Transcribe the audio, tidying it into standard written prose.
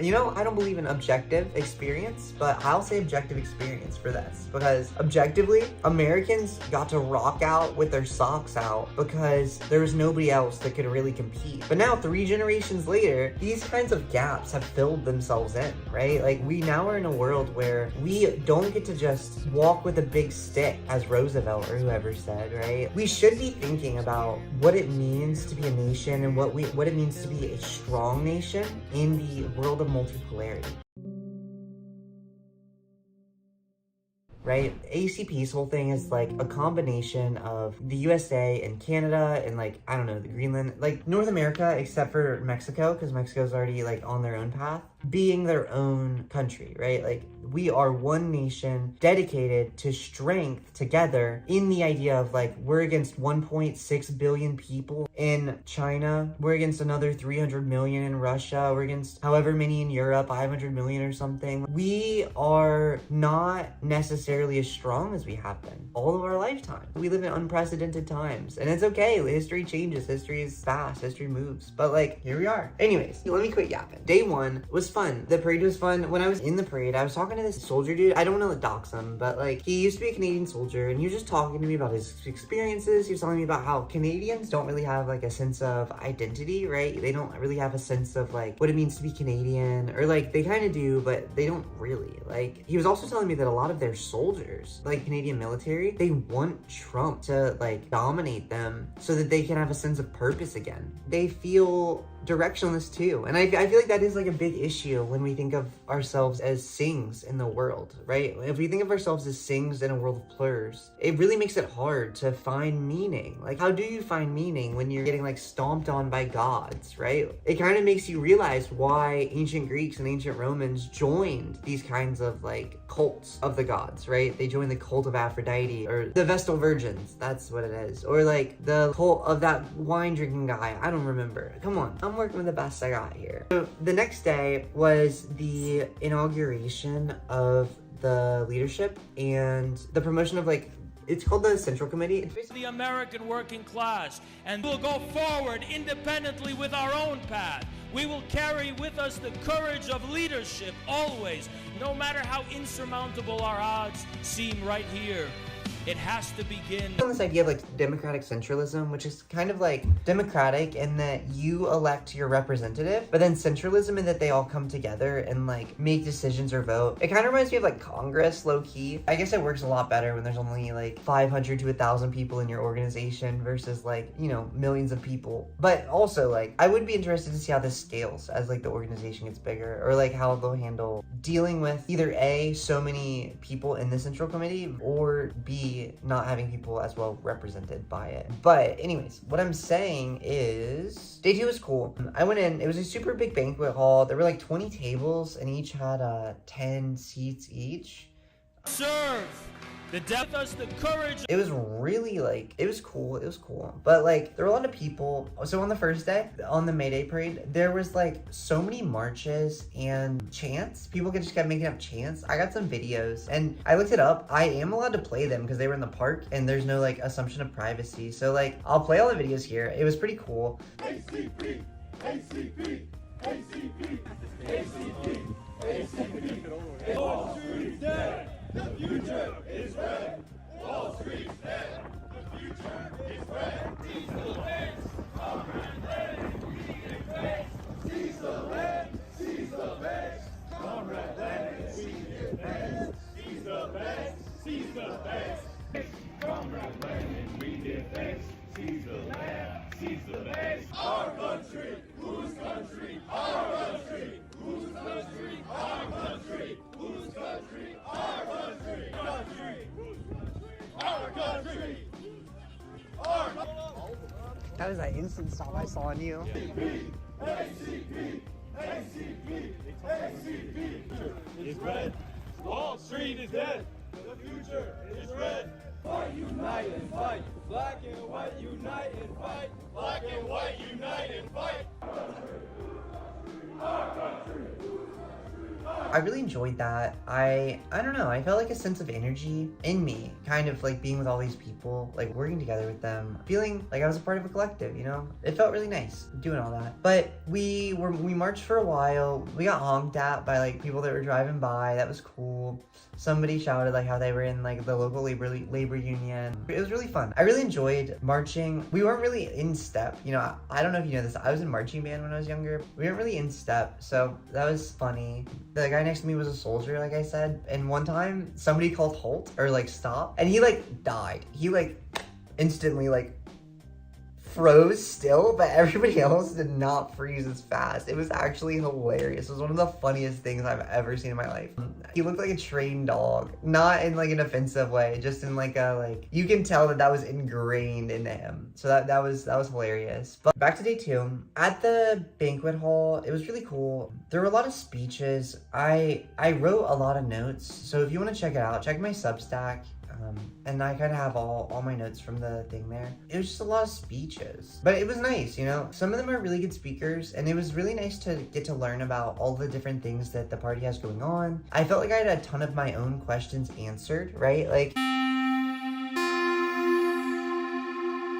You know, I don't believe in objective experience, but I'll say objective experience for this, because objectively, Americans got to rock out with their socks out because there was nobody else that could really compete. But now, 3 generations later, these kinds of gaps have filled themselves in, right? Like, we now are in a world where we don't get to just walk with a big stick, as Roosevelt or whoever said, right? We should be thinking about what it means to be a nation and what it means to be a strong nation in the world of multipolarity. Right? ACP's whole thing is like a combination of the USA and Canada and like, I don't know, the Greenland, like North America, except for Mexico, because Mexico's already like on their own path, being their own country, right? Like, we are one nation dedicated to strength together in the idea of like, we're against 1.6 billion people in China. We're against another 300 million in Russia. We're against however many in Europe, 500 million or something. We are not necessarily as strong as we have been all of our lifetime. We live in unprecedented times, and it's okay. History changes. History is fast. History moves. But like, here we are. Anyways, let me quit yapping. Day 1 was fun. The parade was fun. When I was in the parade, I was talking to this soldier dude. I don't want to dox him, but like, he used to be a Canadian soldier, and he was just talking to me about his experiences. He was telling me about how Canadians don't really have like a sense of identity, right? They don't really have a sense of like what it means to be Canadian, or like they kind of do, but they don't really. Like, he was also telling me that a lot of their soldiers, like Canadian military, they want Trump to like dominate them so that they can have a sense of purpose again. They feel directionless too, and I feel like that is like a big issue when we think of ourselves as sings in the world, right? If we think of ourselves as sings in a world of plurs, it really makes it hard to find meaning. Like, how do you find meaning when you're getting like stomped on by gods, right? It kind of makes you realize why ancient Greeks and ancient Romans joined these kinds of like cults of the gods, right? They joined the cult of Aphrodite, or the Vestal Virgins, that's what it is, or like the cult of that wine drinking guy. I don't remember. Come on, I'm working with the best I got here. So the next day was the inauguration of the leadership and the promotion of like, it's called the Central Committee. It's basically the American working class, and we'll go forward independently with our own path. We will carry with us the courage of leadership always, no matter how insurmountable our odds seem right here. It has to begin. On this idea of like democratic centralism, which is kind of like democratic in that you elect your representative, but then centralism in that they all come together and like make decisions or vote. It kind of reminds me of like Congress, low key. I guess it works a lot better when there's only like 500 to 1,000 people in your organization versus like, you know, millions of people. But also like, I would be interested to see how this scales as like the organization gets bigger, or like how they'll handle dealing with either A, so many people in the Central Committee, or B, not having people as well represented by it. But anyways, what I'm saying is day 2 was cool. I went in, it was a super big banquet hall. There were like 20 tables and each had 10 seats each. Serve the depth us the courage. It was really like, it was cool. But like, there were a lot of people. So on the first day, on the May Day parade, there was like so many marches and chants. People just kept making up chants. I got some videos and I looked it up. I am allowed to play them because they were in the park and there's no like assumption of privacy. So like, I'll play all the videos here. It was pretty cool. ACP, ACP, ACP, ACP, ACP. Wall Street's dead. The future is red. Wall Street's dead. The future is red. Seize the land. Comrade land. We get paid. Seize the land. Seize the banks. Comrade land. We get paid. Seize the banks. Seize the banks. Comrade land. We get paid. Seize the land. Seize the banks. Our country. Whose country? Our country. Whose country? Our country. Whose country? Our country. Country. Our country. Our country. That was that instant stop I saw on you. ACP. ACP. ACP. ACP. Is red. Wall Street is dead. The future is red. Fight, unite and fight. Black and white, unite and fight. Black and white, unite and fight. Our country. Our country. Our I really enjoyed that. I don't know, I felt like a sense of energy in me, kind of like being with all these people, like working together with them, feeling like I was a part of a collective, you know? It felt really nice doing all that. But we marched for a while. We got honked at by like people that were driving by. That was cool. Somebody shouted like how they were in like the local labor union. It was really fun. I really enjoyed marching. We weren't really in step. You know, I don't know if you know this. I was in marching band when I was younger. We weren't really in step, so that was funny. The guy next to me was a soldier, like I said. And one time somebody called halt or like stop, and he like died. He like instantly like froze still, but everybody else did not freeze as fast. It was actually hilarious. It was one of the funniest things I've ever seen in my life. He looked like a trained dog, not in like an offensive way, just in like a like, you can tell that was ingrained into him. So that was hilarious. But back to day 2 at the banquet hall. It was really cool. There were a lot of speeches. I wrote a lot of notes, so if you want to check it out, check my Substack. And I kind of have all my notes from the thing there. It was just a lot of speeches, but it was nice, you know? Some of them are really good speakers, and it was really nice to get to learn about all the different things that the party has going on. I felt like I had a ton of my own questions answered, right? Like,